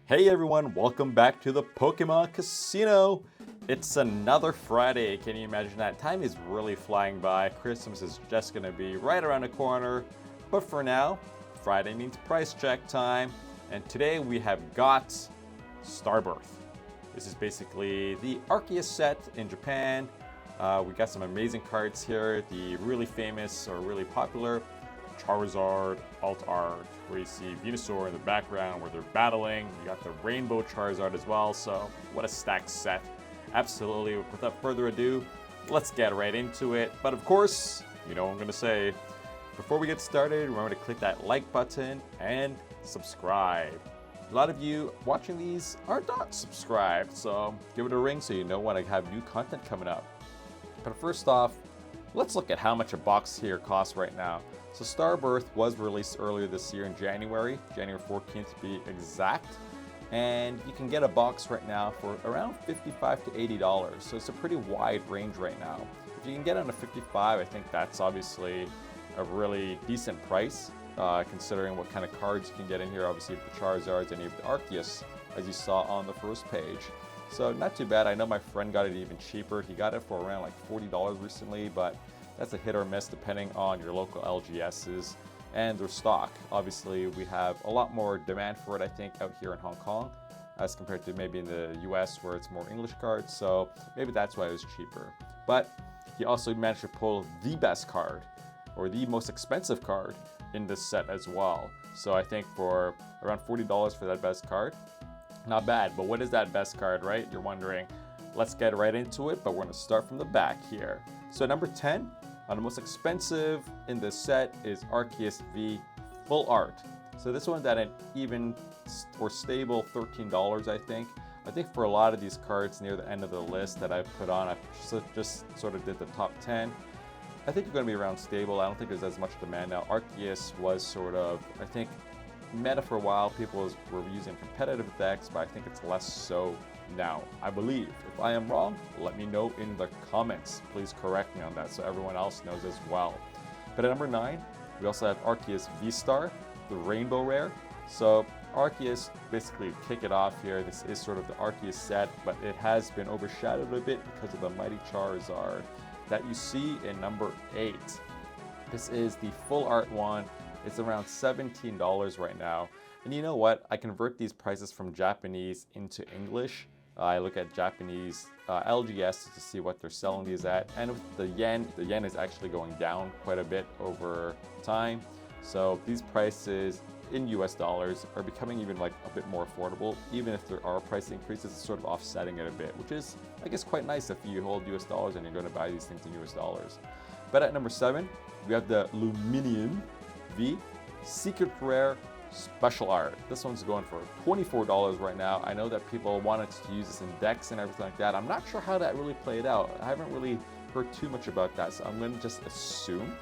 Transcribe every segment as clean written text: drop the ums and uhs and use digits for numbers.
Hey everyone, welcome back to the Pokemon Casino. It's another Friday. Can you imagine that? Time is really flying by. Christmas is just gonna be right around the corner. But for now, Friday means price check time. And today we have got Starbirth. This is basically the Arceus set in Japan. We got some amazing cards here. The really famous or really popular Charizard Alt Art, where you see Venusaur in the background where they're battling. You got the Rainbow Charizard as well, so what a stacked set. Absolutely, without further ado, let's get right into it. But of course, you know what I'm gonna say. Before we get started, remember to click that like button and subscribe. A lot of you watching these are not subscribed, so give it a ring so you know when I have new content coming up. But first off, let's look at how much a box here costs right now. So Starbirth was released earlier this year in January 14th to be exact. And you can get a box right now for around $55 to $80. So it's a pretty wide range right now. If you can get on a $55, I think that's obviously a really decent price, considering what kind of cards you can get in here. Obviously the Charizards and even the Arceus, as you saw on the first page. So not too bad. I know my friend got it even cheaper. He got it for around like $40 recently, but that's a hit or miss depending on your local LGSs and their stock. Obviously, we have a lot more demand for it, I think, out here in Hong Kong as compared to maybe in the US where it's more English cards. So maybe that's why it was cheaper. But he also managed to pull the best card or the most expensive card in this set as well. So I think for around $40 for that best card, not bad. But what is that best card, right? You're wondering. Let's get right into it, but we're gonna start from the back here. So number 10, on the most expensive in this set is Arceus V Full Art. So this one's at an even or stable $13, I think. I think for a lot of these cards near the end of the list that I put on, I just sort of did the top 10. I think you're gonna be around stable. I don't think there's as much demand now. Arceus was sort of, I think, meta for a while. People were using competitive decks, but I think it's less so now, I believe. If I am wrong, let me know in the comments. Please correct me on that so everyone else knows as well. But at number 9, we also have Arceus VSTAR, the Rainbow Rare. So Arceus, basically to kick it off here, this is sort of the Arceus set, but it has been overshadowed a bit because of the mighty Charizard that you see in number 8. This is the full art one. It's around $17 right now. And you know what? I convert these prices from Japanese into English. I look at Japanese LGS to see what they're selling these at. And with the yen is actually going down quite a bit over time. So these prices in US dollars are becoming even like a bit more affordable. Even if there are price increases, it's sort of offsetting it a bit, which is, I guess, quite nice if you hold US dollars and you're going to buy these things in US dollars. But at number 7, we have the Lumineon V Secret Rare Special Art. This one's going for $24 right now. I know that people wanted to use this in decks and everything like that. I'm not sure how that really played out. I haven't really heard too much about that, so I'm going to just assume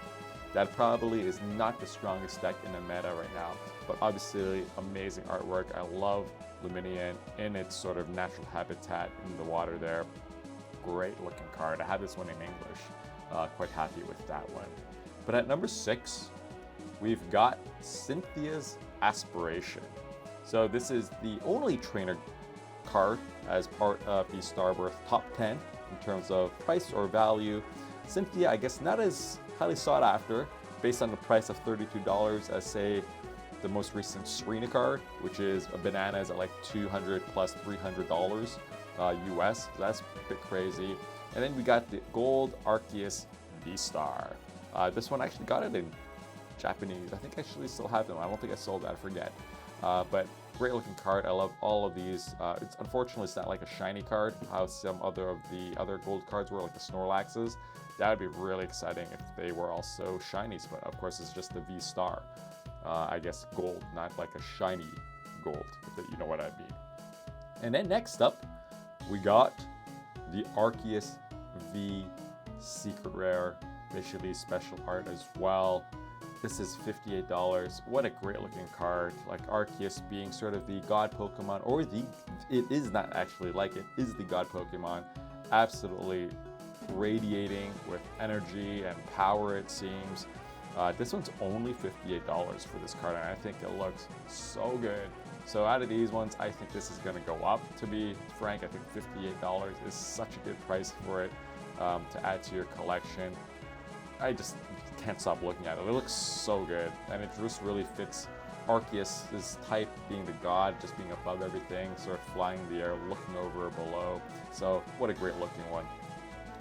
that probably is not the strongest deck in the meta right now. But obviously, amazing artwork. I love Lumineon in its sort of natural habitat in the water there. Great looking card. I have this one in English. Quite happy with that one. But at number 6, we've got CYNTHIA'S Aspiration. So this is the only trainer card as part of the Starbirth top 10 in terms of price or value. Cynthia, I guess, not as highly sought after based on the price of $32 as, say, the most recent Serena card, which is a bananas at like $200 plus $300 US. So that's a bit crazy. And then we got the gold Arceus VSTAR. This one actually got it in Japanese. I think I actually still have them. I don't think I sold that, I forget. But great looking card. I love all of these. Unfortunately, it's not like a shiny card, how some of the other gold cards were, like the Snorlaxes. That would be really exciting if they were also shinies, but of course it's just the V-Star. I guess gold, not like a shiny gold, if you know what I mean. And then next up, we got the Arceus V Secret Rare, basically special art as well. This is $58. What a great looking card. Like Arceus being sort of the god Pokemon, or it is not actually like it is the god Pokemon. Absolutely radiating with energy and power, it seems. This one's only $58 for this card, and I think it looks so good. So out of these ones, I think this is going to go up. To be frank, I think $58 is such a good price for it to add to your collection. I just can't stop looking at it. It looks so good, and it just really fits Arceus' type, being the god, just being above everything, sort of flying in the air, looking over or below. So what a great looking one.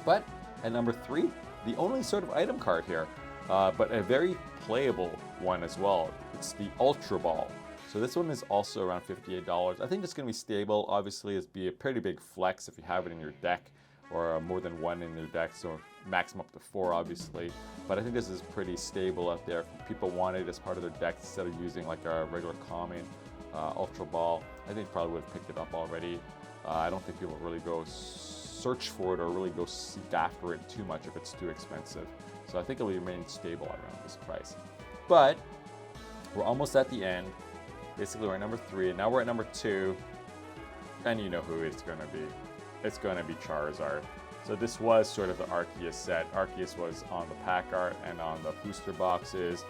But at number 3, the only sort of item card here, but a very playable one as well. It's the Ultra Ball. So this one is also around $58. I think it's going to be stable. Obviously, it'd be a pretty big flex if you have it in your deck, or more than one in your deck, so maximum up to 4 obviously. But I think this is pretty stable out there. If people want it as part of their deck instead of using like a regular common Ultra Ball, I think probably would have picked it up already. I don't think people really go search for it or really go seek after it too much if it's too expensive. So I think it'll remain stable around this price. But we're almost at the end. Basically we're at number 3, and now we're at number 2, and you know who it's going to be. It's going to be Charizard. So this was sort of the Arceus set. Arceus was on the pack art and on the booster boxes,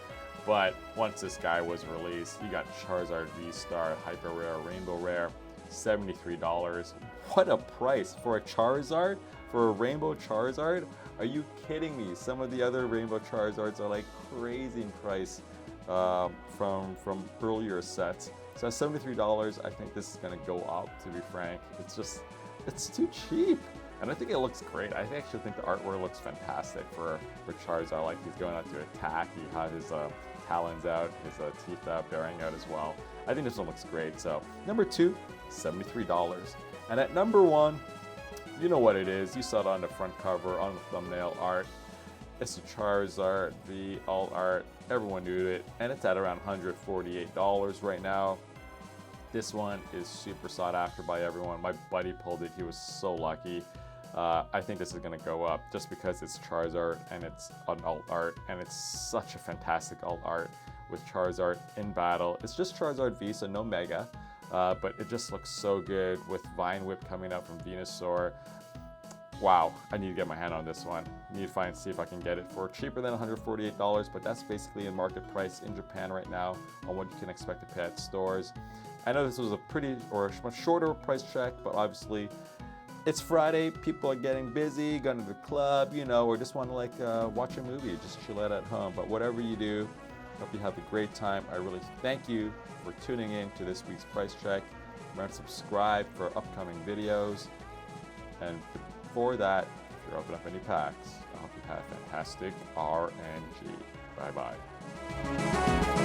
but once this guy was released, you got Charizard VSTAR, Hyper Rare, Rainbow Rare, $73. What a price for a Charizard, for a Rainbow Charizard. Are you kidding me? Some of the other Rainbow Charizards are like crazy in price from earlier sets. So at $73, I think this is going to go up, to be frank. It's too cheap. And I think it looks great. I actually think the artwork looks fantastic for Charizard. Like, he's going out to attack. He has his talons out, his teeth bearing out as well. I think this one looks great. So number 2, $73. And at number 1, you know what it is. You saw it on the front cover, on the thumbnail art. It's the Charizard V alt art. Everyone knew it. And it's at around $148 right now. This one is super sought after by everyone. My buddy pulled it. He was so lucky. I think this is going to go up just because it's Charizard and it's an alt art, and it's such a fantastic alt art with Charizard in battle. It's just Charizard V, so no Mega, but it just looks so good with Vine Whip coming out from Venusaur. Wow, I need to get my hand on this one. I need to see if I can get it for cheaper than $148, but that's basically in market price in Japan right now on what you can expect to pay at stores. I know this was a much shorter price check, but obviously it's Friday, people are getting busy, going to the club, or just want to watch a movie, just chill out at home. But whatever you do, hope you have a great time. I really thank you for tuning in to this week's price check. Remember to subscribe for upcoming videos. And before that, if you're opening up any packs, I hope you have fantastic RNG. Bye-bye.